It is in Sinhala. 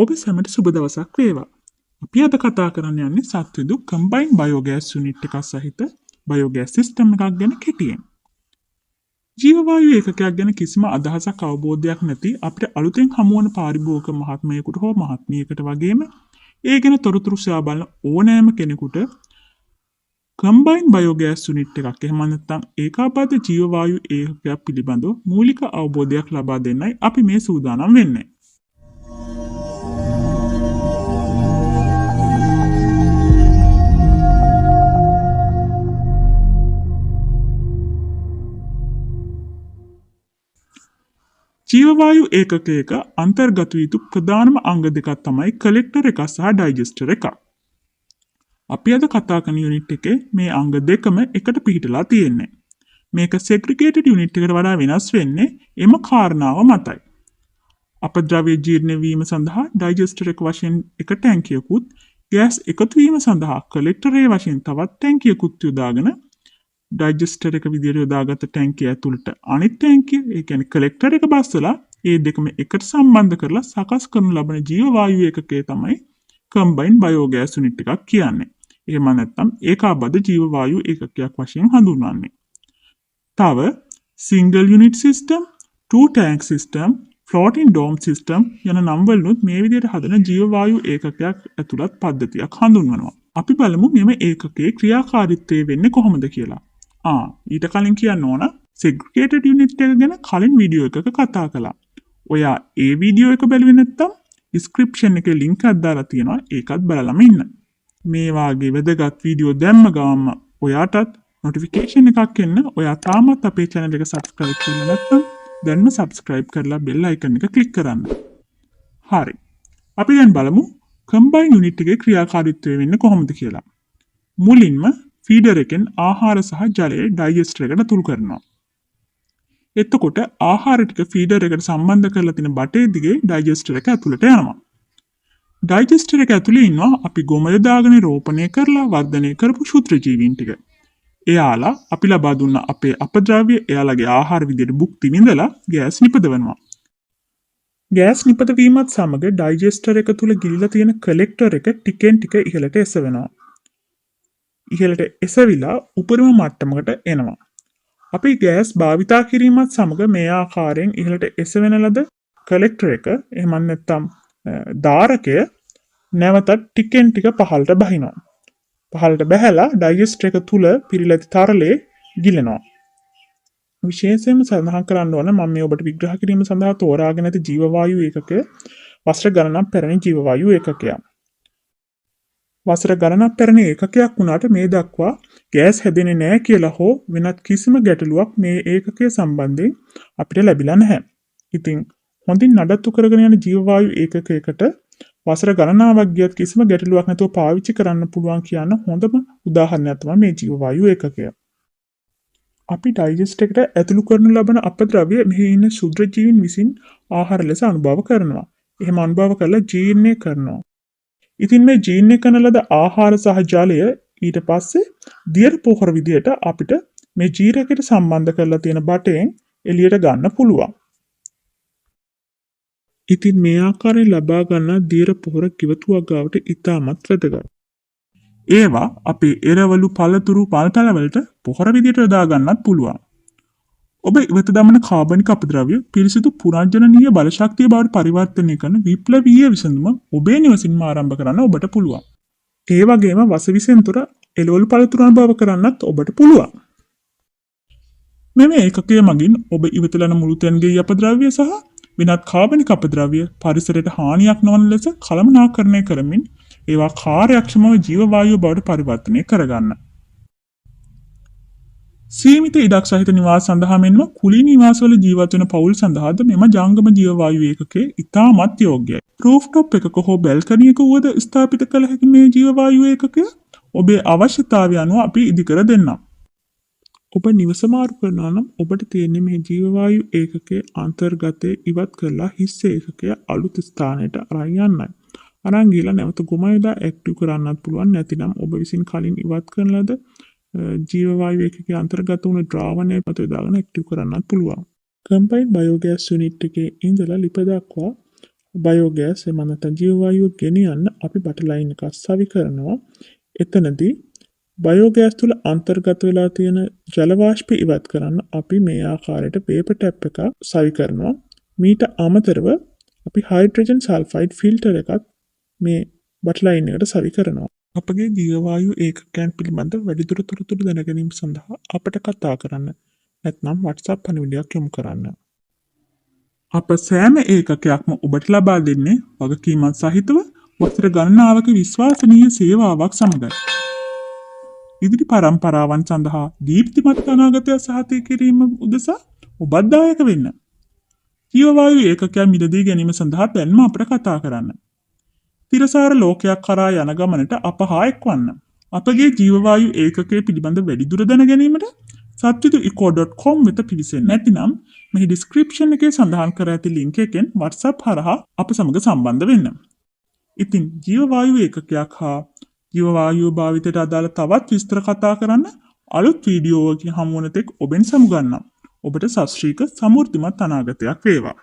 ඔබ සැමට සුබ දවසක් වේවා. අපි අද කතා කරන්න යන්නේ සත්විදු Combined Biogas Unit එකක් සහිත බයෝගෑස් සිස්ටම් එකක් ගැන කෙටියෙන්. ජීවවායු ඒකකයක් ගැන කිසිම අදහසක් අවබෝධයක් නැති අපිට අලුතෙන් හමුවන පාරිභෝගික මහත්මයෙකුට හෝ මහත්මියකට වගේම ඒ ගැන තොරතුරු සොයා බලන ඕනෑම කෙනෙකුට Combined Biogas Unit එකක් එහෙම නැත්නම් ඒකාබද්ධ ජීවවායු ඒකකයක් පිළිබඳව මූලික අවබෝධයක් ලබා දෙන්නයි අපි මේ සූදානම් වෙන්නේ. ජීවවායු ඒකකයක අන්තර්ගත යුතු ප්‍රධානම අංග දෙකක් තමයි කලෙක්ටර් එක සහ ඩයිජෙස්ටර් එක. අපි අද කතා කරන යුනිට් එකේ මේ අංග දෙකම එකට පිහිටලා තියෙන්නේ. මේක සෙග්‍රිගේටඩ් යුනිට් එකට වඩා වෙනස් වෙන්නේ එම කාරණාව මතයි. අපද්‍රව්‍ය ජීර්ණ වීම සඳහා ඩයිජෙස්ටර් එක වශයෙන් එක ටැංකියකුත්, ගෑස් එකතු වීම සඳහා කලෙක්ටරේ වශයෙන් තවත් ටැංකියකුත් යොදාගෙන ඩයිජෙස්ටර් එක විදිහට යොදාගත්ත ටැංකිය ඇතුළට අනිත් ටැංකිය, ඒ කියන්නේ කලෙක්ටර් එක බස්සලා ඒ දෙකම එකට සම්බන්ධ කරලා සකස් කරනු ලබන ජීවවායු ඒකකය තමයි Combined Biogas Unit එකක් කියන්නේ. එහෙම නැත්නම් ඒකාබද්ධ ජීවවායු ඒකකයක් වශයෙන් හඳුන්වන්නේ. තව single unit system, two tank system, floating dome system යන නම් වලිනුත් මේ විදිහට හදන ජීවවායු ඒකකයක් ඇතුළත් පද්ධතියක් හඳුන්වනවා. අපි බලමු මෙම ඒකකයේ ක්‍රියාකාරීත්වය වෙන්නේ කොහොමද කියලා. ඊට කලින් කියන්න ඕන segregated unit එක ගැන කලින් වීඩියෝ එකක කතා කළා. ඔයා ඒ වීඩියෝ එක බැලුවේ නැත්නම් description එකේ link එකක් දාලා තියෙනවා. ඒකත් බලලම ඉන්න. මේ වාගේ වැදගත් වීඩියෝ දැම්ම ගාම ඔයාටත් notification එකක් එන්න. ඔයා තාමත් අපේ channel එක subscribe කරලා නැත්නම් දැන්ම subscribe කරලා bell icon එක click කරන්න. හරි. අපි දැන් බලමු combined unit එකේ ක්‍රියාකාරීත්වය වෙන්නේ කොහොමද කියලා. මුලින්ම ෆීඩර් එකෙන් ආහාර සහ ජලය ඩයිජෙස්ටර් එකට තුල් කරනවා. එතකොට ආහාර ටික ෆීඩර් එකට සම්බන්ධ කරලා තියෙන බටේ දිගේ ඩයිජෙස්ටර් එක ඇතුළට යනවා. ඩයිජෙස්ටර් එක ඇතුළේ ඉන්නවා අපි ගොම යොදාගෙන රෝපණය කරලා වර්ධනය කරපු ශුද්‍ර ජීවීන් ටික. එයාලා අපි ලබා දුන්න අපේ අපද්‍රව්‍ය එයාලගේ ආහාර විදිහට භුක්ති විඳලා ගෑස් නිපදවනවා. ගෑස් නිපද වීමත් සමග ඩයිජෙස්ටර් එක තුල ගිලිලා තියෙන කලෙක්ටර් එක ටිකෙන් ටික ඉහළට එසවෙනවා. ඉහළට එසවිලා උපරිම මට්ටමකට එනවා. අපි ගෑස් භාවිතා කිරීමත් සමග මේ ආකාරයෙන් ඉහළට එසවෙන ලද කලෙක්ටර් එක එහෙම නැත්නම් ධාරකය නැවතත් ටිකෙන් ටික පහළට බහිනවා. පහළට බහැලා ඩයිජෙස්ටර් එක තුල පිරීලා තරලේ ගිලෙනවා. විශේෂයෙන්ම සඳහන් කරන්න ඕන මම මේ ඔබට විග්‍රහ කිරීම සඳහා තෝරාගෙන ඇති ජීවවායු ඒකකය වසර ගණනක් පැරණි ජීවවායු ඒකකයක්. වසර ගණනක් පැරණි ඒකකයක් වුණාට මේ දක්වා ගෑස් හැදෙන්නේ නැහැ කියලා හෝ වෙනත් කිසිම ගැටලුවක් මේ ඒකකය සම්බන්ධයෙන් අපිට ලැබිලා නැහැ. ඉතින් හොඳින් නඩත්තු කරගෙන යන ජීවවායු ඒකකයකට වසර ගණනාවක් ගියත් කිසිම ගැටලුවක් නැතුව පාවිච්චි කරන්න පුළුවන් කියන හොඳම උදාහරණයක් තමයි මේ ජීවවායු ඒකකය. අපි ඩයිජෙස්ටර් එකට ඇතුළු කරනු ලබන අපද්‍රව්‍ය මෙහි ඉන්න ශුද්‍ර ජීවීන් විසින් ආහාර ලෙස අනුභව කරනවා. එහෙම අනුභව කරලා ජීර්ණය කරනවා. ඉතින් මේ ජීර්ණය කරන ලද ආහාර සහ ජලය ඊට පස්සේ දියර පොහොර විදියට අපිට මේ ජීරකයට සම්බන්ධ කරලා තියෙන බටයෙන් එළියට ගන්න පුළුවන්. ඉතින් මේ ආකාරයෙන් ලබා ගන්න දියර පොහොර කිවතුවක් ගාවට ඉතාමත් වැදගත්. ඒවා අපේ එරවලු පළතුරු පල්තල වලට පොහොර විදියට යොදා ගන්නත් පුළුවන්. ඔබ ඉවත දමන කාබනික අපද්‍රව්‍ය පිරිසිදු පුනර්ජනනීය බල ශක්තිය බවට පරිවර්තනය කරන විප්ලවීය විසඳුම ඔබේ නිවසින්ම ආරම්භ කරන්න ඔබට පුළුවන්. ඒ වගේම වසවිසෙන් තොර එළවලු පළතුරු අනුභව කරන්නත් ඔබට පුළුවන්. මෙම ඒකකය මගින් ඔබ ඉවතලන මුළු තැන්ගේ අපද්‍රව්‍ය සහ වෙනත් කාබනික අපද්‍රව්‍ය පරිසරයට හානියක් නොවන ලෙස කළමනාකරණය කරමින් ඒවා කාර්යක්ෂමව ජීවවායුව බවට පරිවර්තනය කරගන්න. සීමිත ඉඩක් සහිත නිවාස සඳහා මෙන්ම කුලී නිවාසවල ජීවත් වෙන පවුල් සඳහාද මෙම ජංගම ජීවවායු ඒකකය ඉතාමත් යෝග්‍යයි. රූෆ්ටොප් එකක හෝ බැල්කනි එක වුවද ස්ථාපිත කළ හැකි මේ ජීවවායු ඒකකය ඔබේ අවශ්‍යතාවය අනුව අපි ඉදිකර දෙන්නම්. ඔබ නිවස මාරු කරනවා නම් ඔබට තියෙන්නේ මේ ජීවවායු ඒකකයේ අන්තර්ගතය ඉවත් කරලා හිස් ඒකකය අලුත් ස්ථානයට අරන් යන්නයි. අරන් ගිහලා නැවත ගොම යොදා ඇක්ටිව් කරන්නත් පුළුවන්. නැතිනම් ඔබ විසින් කලින් ඉවත් කරන ලද ජීවවායු ඒකකයේ අන්තර්ගත වුණු ද්‍රාවණය මත යොදාගෙන ඇක්ටිව් කරන්නත් පුළුවන්. Combined Biogas Unit එකේ ඉඳලා ලිප දක්වා බයෝගෑස් එහෙම නැත්නම් ජීව වායුව ගෙනියන්න අපි බටර් ලයින් එකක් සවි කරනවා. එතනදී බයෝගෑස් තුළ අන්තර්ගත වෙලා තියෙන ජල වාෂ්පය ඉවත් කරන්න අපි මේ ආකාරයට පේපර් ටැප් එකක් සවි කරනවා. මීට අමතරව අපි හයිඩ්‍රජන් සල්ෆයිඩ් ෆිල්ටර් එකක් මේ බටර් ලයින් එකට සවි කරනවා. අපගේ ජීව වායු ඒකකයන් පිළිබඳ වැඩිදුර තොරතුරු දැන ගැනීම සඳහා අපට කතා කරන්න. නැත්නම් WhatsApp පණිවිඩයක් යොමු කරන්න. අප සෑම ඒකකයක්ම ඔබට ලබා දෙන්නේ වගකීමත් සහිතව වසර ගණනාවක විශ්වාසනීය සේවාවක් සමගයි. ඉදිරි පරම්පරාවන් සඳහා දීප්තිමත් අනාගතය සහතික කිරීම උදෙසා ඔබත් දායක වෙන්න. ජීව වායු ඒකකයන් මිලදී ගැනීම සඳහා දැන්ම අපට කතා කරන්න. තිරසාර ලෝකයක් කරා යන ගමනට අප හා එක්වන්න. අපගේ ජීව වායු ඒකකය පිළිබඳ වැඩිදුර දැන ගැනීමට sathvidu.eco.com වෙත පිවිසෙන්න. නැතිනම් මෙහි ඩිස්ක්‍රිප්ෂන් එකේ සඳහන් කර ඇති ලින්ක් එකෙන් WhatsApp හරහා අප සමග සම්බන්ධ වෙන්න. ඉතින් ජීව වායු ඒකකයක් හා ජීව වායුව භාවිතයට අදාළ තවත් විස්තර කතා කරන්න අලුත් වීඩියෝවකින් හමු වන තෙක් ඔබෙන් සමුගන්නම්. ඔබට සශ්‍රීක සමෘද්ධිමත් අනාගතයක් වේවා.